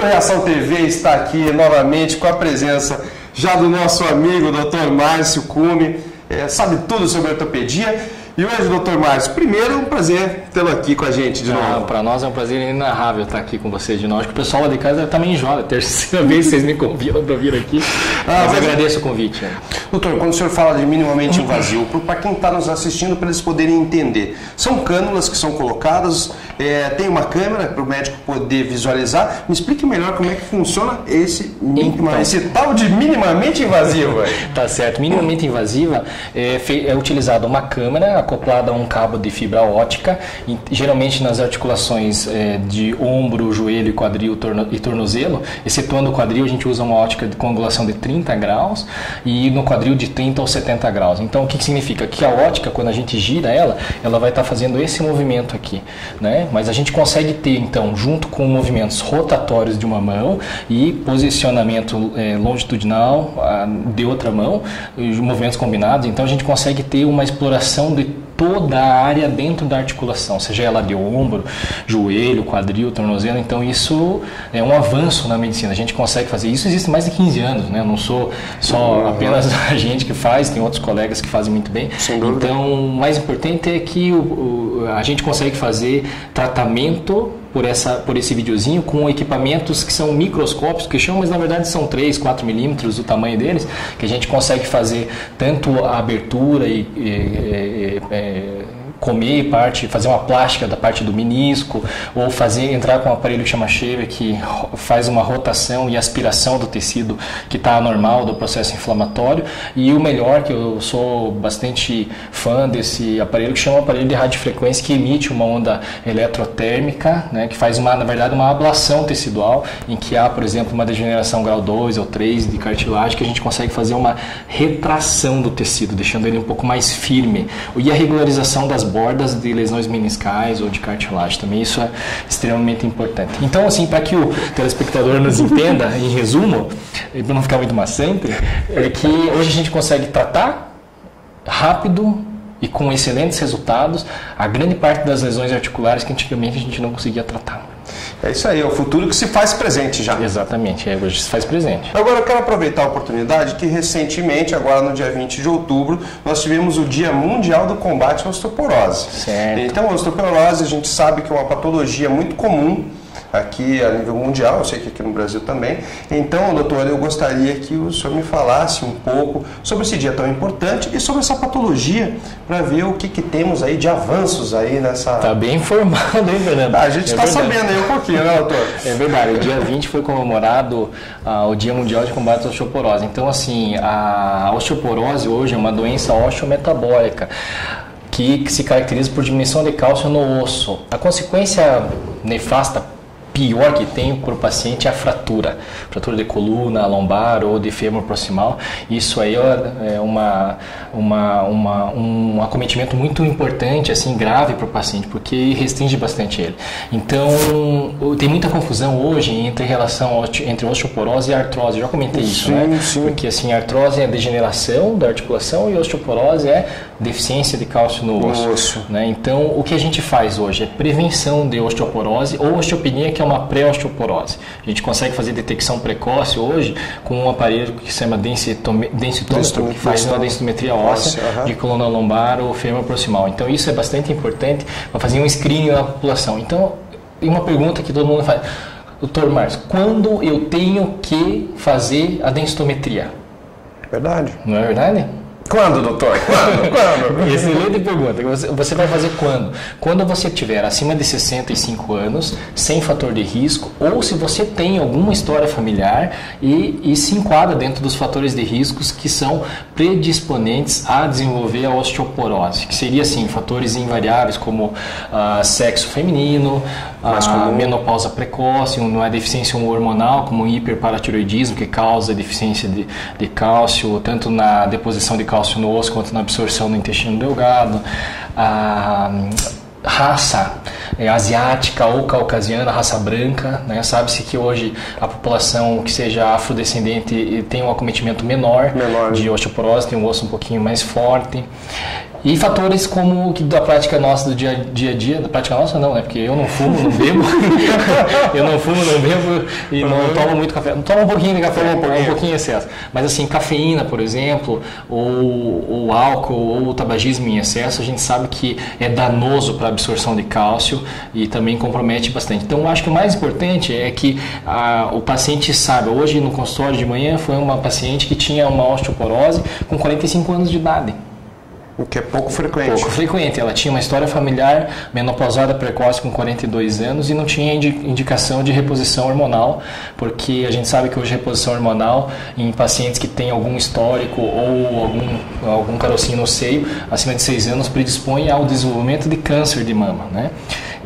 Reação TV está aqui novamente com a presença já do nosso amigo Dr. Márcio Cume, sabe tudo sobre ortopedia. E hoje, doutor Márcio, primeiro, um prazer tê-lo aqui com a gente de novo. Para nós é um prazer inenarrável estar aqui com vocês de novo. Acho que o pessoal lá de casa está meio enjoado. É a terceira vez que vocês me convidam para vir aqui. Mas agradeço o convite. Doutor, quando o senhor fala de minimamente invasivo, para quem está nos assistindo, para eles poderem entender, são cânulas que são colocadas, tem uma câmera para o médico poder visualizar. Me explique melhor como é que funciona esse tal de minimamente invasivo. Tá certo. Minimamente invasiva é utilizada uma câmera acoplada a um cabo de fibra óptica, geralmente nas articulações de ombro, joelho, quadril e tornozelo. Excetuando o quadril, a gente usa uma ótica com angulação de 30 graus e no quadril de 30 ou 70 graus. Então, o que significa? Que a ótica, quando a gente gira ela vai estar fazendo esse movimento aqui, né? Mas a gente consegue ter, então, junto com movimentos rotatórios de uma mão e posicionamento longitudinal de outra mão, movimentos combinados, então a gente consegue ter uma exploração de toda a área dentro da articulação, seja ela de ombro, joelho, quadril, tornozelo. Então isso é um avanço na medicina, a gente consegue fazer isso. Existe mais de 15 anos, né? Não sou só apenas a gente que faz, tem outros colegas que fazem muito bem. Então o mais importante é que a gente consegue fazer tratamento por esse videozinho com equipamentos que são microscópios, que chamam, mas na verdade são 3, 4 milímetros o tamanho deles, que a gente consegue fazer tanto a abertura e comer fazer uma plástica da parte do menisco, ou entrar com um aparelho que chama Shaver, que faz uma rotação e aspiração do tecido que está anormal do processo inflamatório. E o melhor, que eu sou bastante fã desse aparelho, que chama aparelho de radiofrequência, que emite uma onda eletrotérmica, né, que faz na verdade uma ablação tecidual, em que há, por exemplo, uma degeneração grau 2 ou 3 de cartilagem, que a gente consegue fazer uma retração do tecido, deixando ele um pouco mais firme, e a regularização das bordas de lesões meniscais ou de cartilagem também. Isso é extremamente importante. Então, assim, para que o telespectador nos entenda, em resumo, e para não ficar muito maçante, é que hoje a gente consegue tratar rápido e com excelentes resultados a grande parte das lesões articulares que antigamente a gente não conseguia tratar. É isso aí, é o futuro que se faz presente já. Exatamente, hoje se faz presente. Agora eu quero aproveitar a oportunidade que recentemente, agora no dia 20 de outubro, nós tivemos o Dia Mundial do Combate à Osteoporose. Certo. Então, a osteoporose a gente sabe que é uma patologia muito comum aqui a nível mundial, eu sei que aqui no Brasil também. Então, doutor, eu gostaria que o senhor me falasse um pouco sobre esse dia tão importante e sobre essa patologia, para ver o que temos aí de avanços aí nessa... Tá bem informado, hein, Fernando? A gente está sabendo aí um pouquinho, né, doutor? É verdade, o dia 20 foi comemorado o Dia Mundial de Combate à Osteoporose. Então, assim, a osteoporose hoje é uma doença osteometabólica que se caracteriza por diminuição de cálcio no osso. A consequência nefasta pior que tem para o paciente é a fratura de coluna, lombar ou de fêmur proximal. Isso aí é um acometimento muito importante, assim, grave para o paciente, porque restringe bastante ele. Então, tem muita confusão hoje entre entre osteoporose e artrose. Eu já comentei isso, né? Sim. Porque, assim, a artrose é degeneração da articulação e a osteoporose é deficiência de cálcio no osso. Né? Então, o que a gente faz hoje é prevenção de osteoporose ou osteopenia, que é uma pré-osteoporose. A gente consegue fazer detecção precoce hoje com um aparelho que se chama densitômetro, que faz uma densitometria óssea de coluna lombar ou fêmur proximal. Então, isso é bastante importante para fazer um screening na população. Então, tem uma pergunta que todo mundo faz: doutor Márcio, quando eu tenho que fazer a densitometria? Verdade. Não é verdade? Quando, doutor? Quando? Excelente pergunta. Você vai fazer quando? Quando você tiver acima de 65 anos, sem fator de risco, ou se você tem alguma história familiar e se enquadra dentro dos fatores de riscos que são predisponentes a desenvolver a osteoporose, que seria, assim, fatores invariáveis como sexo feminino, menopausa precoce, uma deficiência hormonal como hiperparatiroidismo, que causa deficiência de cálcio, tanto na deposição de cálcio no osso quanto na absorção no intestino delgado, raça asiática ou caucasiana, raça branca, né? Sabe-se que hoje a população que seja afrodescendente tem um acometimento menor de osteoporose, tem um osso um pouquinho mais forte. E fatores como que da prática nossa do dia a dia, da prática nossa não, né? Porque eu não fumo, não bebo, eu não fumo, não bebo e não tomo muito café. Tomo um pouquinho de café, um pouquinho em excesso. Mas assim, cafeína, por exemplo, ou álcool, ou tabagismo em excesso, a gente sabe que é danoso para a absorção de cálcio e também compromete bastante. Então, eu acho que o mais importante é que o paciente saiba. Hoje no consultório de manhã foi uma paciente que tinha uma osteoporose com 45 anos de idade. O que é pouco frequente. Pouco frequente. Ela tinha uma história familiar menopausada precoce com 42 anos e não tinha indicação de reposição hormonal, porque a gente sabe que hoje reposição hormonal em pacientes que têm algum histórico ou algum carocinho no seio, acima de 6 anos, predispõe ao desenvolvimento de câncer de mama, né?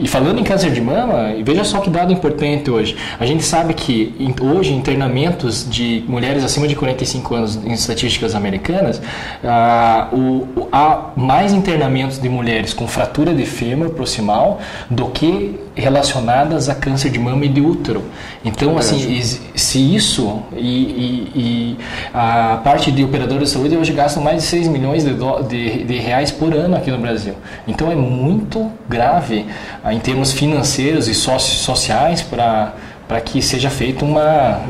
E falando em câncer de mama, veja só que dado importante hoje. A gente sabe que hoje internamentos de mulheres acima de 45 anos em estatísticas americanas, há mais internamentos de mulheres com fratura de fêmur proximal do que relacionadas a câncer de mama e de útero. Então, assim, se isso e a parte de operadores de saúde hoje gastam mais de 6 milhões de reais por ano aqui no Brasil. Então, é muito grave em termos financeiros e sociais para que seja feita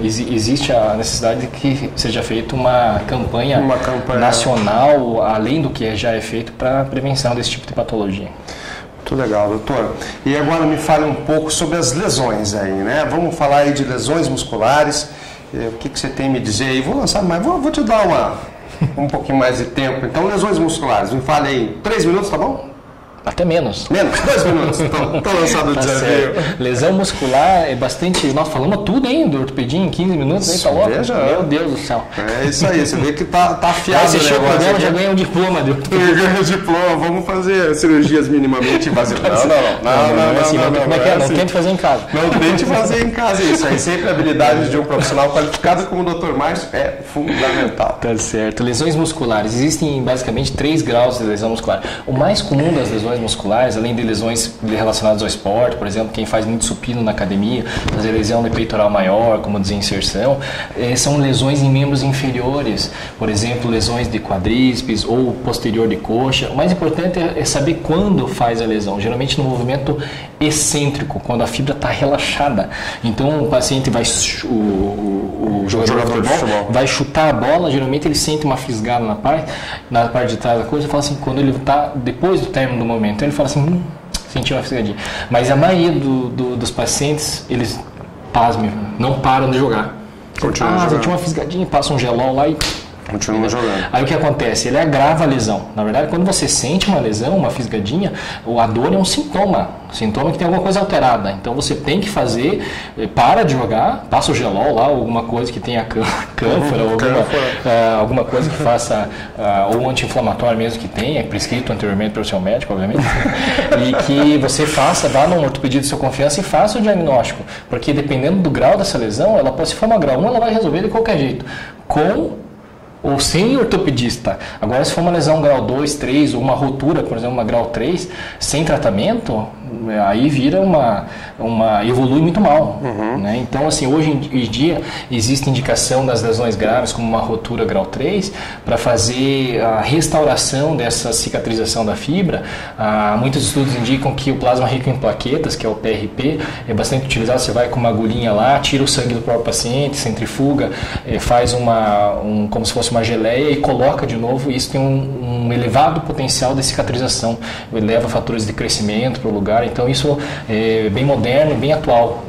existe a necessidade de que seja feita uma campanha nacional, além do que já é feito para a prevenção desse tipo de patologia. Muito legal, doutor. E agora me fale um pouco sobre as lesões aí, né? Vamos falar aí de lesões musculares. O que você tem a me dizer aí? Vou lançar mais, vou te dar um pouquinho mais de tempo. Então, lesões musculares, me fale aí, 3 minutos, tá bom? Até menos. Menos, 2 minutos. Então, tô lançado o desafio. Certo. Lesão muscular é bastante... Nós falamos tudo, hein, do ortopedia em 15 minutos, aí tá louco? Meu Deus do céu. É isso aí, você vê que tá afiado. Aí você programa, já ganha um diploma de ortopedia. Ganha um diploma, vamos fazer cirurgias minimamente invasivas. Não tente fazer em casa. Não tente fazer em casa isso aí. Sempre a habilidade de um profissional qualificado como o Dr. Márcio é fundamental. Tá certo. Lesões musculares. Existem basicamente 3 graus de lesão muscular. O mais comum das lesões musculares, além de lesões relacionadas ao esporte, por exemplo, quem faz muito supino na academia, fazer lesão de peitoral maior, como desinserção, são lesões em membros inferiores, por exemplo, lesões de quadríceps ou posterior de coxa. O mais importante é saber quando faz a lesão, geralmente no movimento excêntrico, quando a fibra está relaxada. Então o paciente o jogador de futebol vai chutar a bola, geralmente ele sente uma fisgada na parte de trás da coisa, e fala assim, quando ele está depois do término do momento, então ele fala assim, senti uma fisgadinha. Mas a maioria dos pacientes, eles, pasmem, não param de jogar. Senti uma fisgadinha, passa um gelol lá e continua jogando. Aí o que acontece? Ele agrava a lesão. Na verdade, quando você sente uma lesão, uma fisgadinha, a dor é um sintoma que tem alguma coisa alterada. Então você tem que fazer, para de jogar, passa o gelol lá, alguma coisa que tenha cânfora, alguma coisa que faça, ou anti-inflamatório mesmo que tenha, prescrito anteriormente pelo seu médico, obviamente, e que você vá num ortopedia de sua confiança e faça o diagnóstico, porque dependendo do grau dessa lesão, se for uma grau 1, ela vai resolver de qualquer jeito, com ou sem ortopedista. Agora, se for uma lesão grau 2, 3, ou uma rotura, por exemplo, uma grau 3, sem tratamento, aí vira evolui muito mal. Né? Então, assim, hoje em dia existe indicação das lesões graves, como uma rotura grau 3, para fazer a restauração dessa cicatrização da fibra. Muitos estudos indicam que o plasma rico em plaquetas, que é o PRP, é bastante utilizado. Você vai com uma agulhinha lá, tira o sangue do próprio paciente, centrifuga, faz como se fosse uma geleia e coloca de novo. Isso tem um elevado potencial de cicatrização, leva fatores de crescimento para o lugar. Então isso é bem moderno e bem atual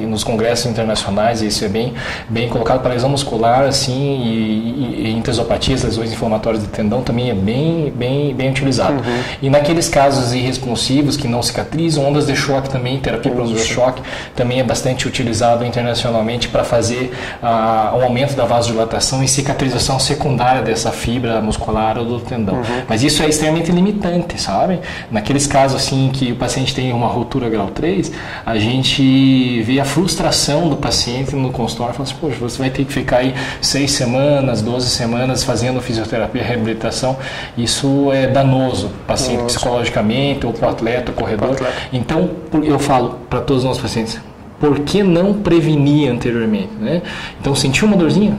nos congressos internacionais. Isso é bem colocado para lesão muscular, assim, e entesopatias, lesões inflamatórias de tendão também é bem utilizado. E naqueles casos irresponsivos que não cicatrizam, ondas de choque também, terapia por ondas de choque também é bastante utilizado internacionalmente para fazer um aumento da vasodilatação e cicatrização secundária dessa fibra muscular ou do tendão. Mas isso é extremamente limitante, sabe? Naqueles casos assim que o paciente tem uma rotura grau 3, a gente vê a frustração do paciente no consultório, fala assim, poxa, você vai ter que ficar aí 6 semanas, 12 semanas fazendo fisioterapia e reabilitação. Isso é danoso, paciente psicologicamente, ou para o atleta, o corredor. Então, eu falo para todos os nossos pacientes, por que não prevenir anteriormente? Né? Então, sentiu uma dorzinha?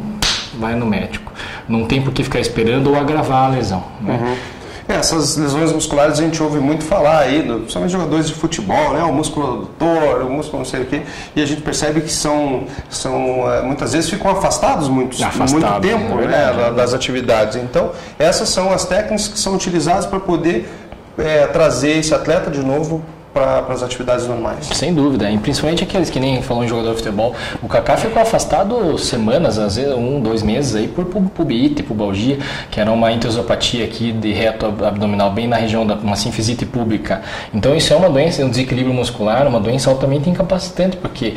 Vai no médico. Não tem por que ficar esperando ou agravar a lesão. Né? essas lesões musculares a gente ouve muito falar aí, principalmente jogadores de futebol, né? O músculo adutor, o músculo não sei o quê, e a gente percebe que são muitas vezes ficam afastados muito tempo, né, das atividades. Então, essas são as técnicas que são utilizadas para poder trazer esse atleta de novo para as atividades normais. Sem dúvida, e principalmente aqueles que nem falou em jogador de futebol. O Kaká ficou afastado semanas, às vezes 1, 2 meses aí por pubite, pubalgia, que era uma entesopatia aqui de reto abdominal bem na região da uma sinfisite pública. Então isso é uma doença, um desequilíbrio muscular, uma doença altamente incapacitante, porque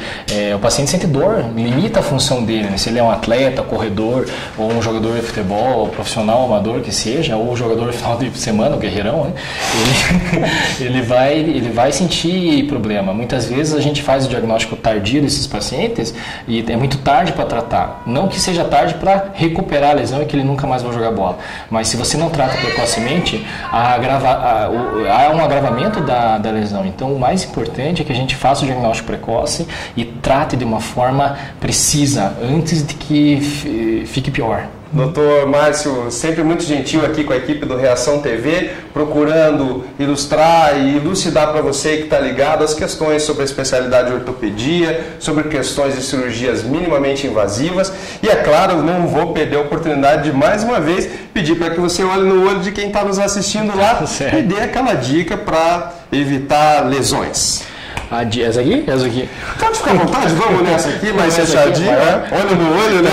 o paciente sente dor, limita a função dele, né? Se ele é um atleta, corredor, ou um jogador de futebol, profissional, amador que seja, ou jogador de final de semana, o guerreirão, né? ele vai sentir problema. Muitas vezes a gente faz o diagnóstico tardio desses pacientes e é muito tarde para tratar. Não que seja tarde para recuperar a lesão e que ele nunca mais vai jogar bola, mas se você não trata precocemente, há um agravamento da lesão. Então o mais importante é que a gente faça o diagnóstico precoce e trate de uma forma precisa antes de que fique pior. Doutor Márcio, sempre muito gentil aqui com a equipe do Reação TV, procurando ilustrar e elucidar para você que está ligado as questões sobre a especialidade de ortopedia, sobre questões de cirurgias minimamente invasivas. E é claro, eu não vou perder a oportunidade de mais uma vez pedir para que você olhe no olho de quem está nos assistindo lá e dê aquela dica para evitar lesões. Essa aqui? Essa aqui. Pode ficar à vontade, vamos nessa aqui, mais fechadinha, né? Olho no olho, né?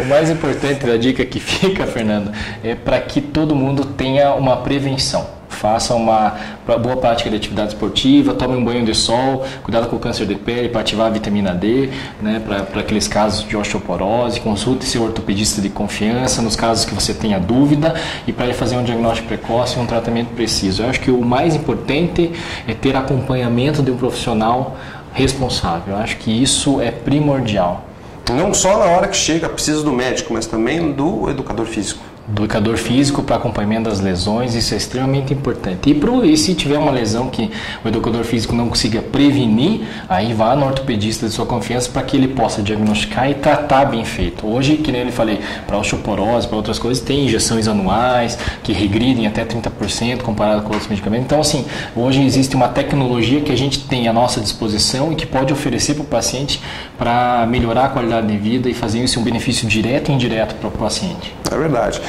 O mais importante da dica que fica, Fernando, é para que todo mundo tenha uma prevenção. Faça uma boa prática de atividade esportiva, tome um banho de sol, cuidado com o câncer de pele para ativar a vitamina D, né, para aqueles casos de osteoporose, consulte seu ortopedista de confiança nos casos que você tenha dúvida e para ele fazer um diagnóstico precoce e um tratamento preciso. Eu acho que o mais importante é ter acompanhamento de um profissional responsável. Eu acho que isso é primordial. Não só na hora que chega, precisa do médico, mas também do educador físico. Do educador físico para acompanhamento das lesões, isso é extremamente importante. E se tiver uma lesão que o educador físico não consiga prevenir, aí vá no ortopedista de sua confiança para que ele possa diagnosticar e tratar bem feito. Hoje, que nem eu falei, para osteoporose, para outras coisas, tem injeções anuais que regridem até 30% comparado com outros medicamentos. Então, assim, hoje existe uma tecnologia que a gente tem à nossa disposição e que pode oferecer para o paciente para melhorar a qualidade de vida e fazer isso um benefício direto e indireto para o paciente. É verdade.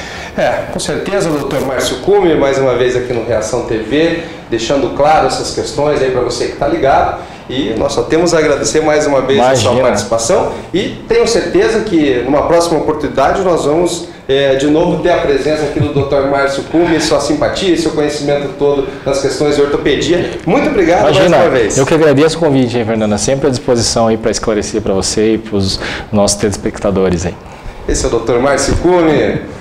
Com certeza, doutor Márcio Cume, mais uma vez aqui no Reação TV, deixando claro essas questões aí para você que está ligado. E nós só temos a agradecer mais uma vez a sua participação e tenho certeza que numa próxima oportunidade nós vamos de novo ter a presença aqui do Dr. Márcio Cume, sua simpatia e seu conhecimento todo nas questões de ortopedia. Muito obrigado mais uma vez. Eu que agradeço o convite, hein, Fernanda, sempre à disposição aí para esclarecer para você e para os nossos telespectadores aí. Esse é o Dr. Márcio Cume.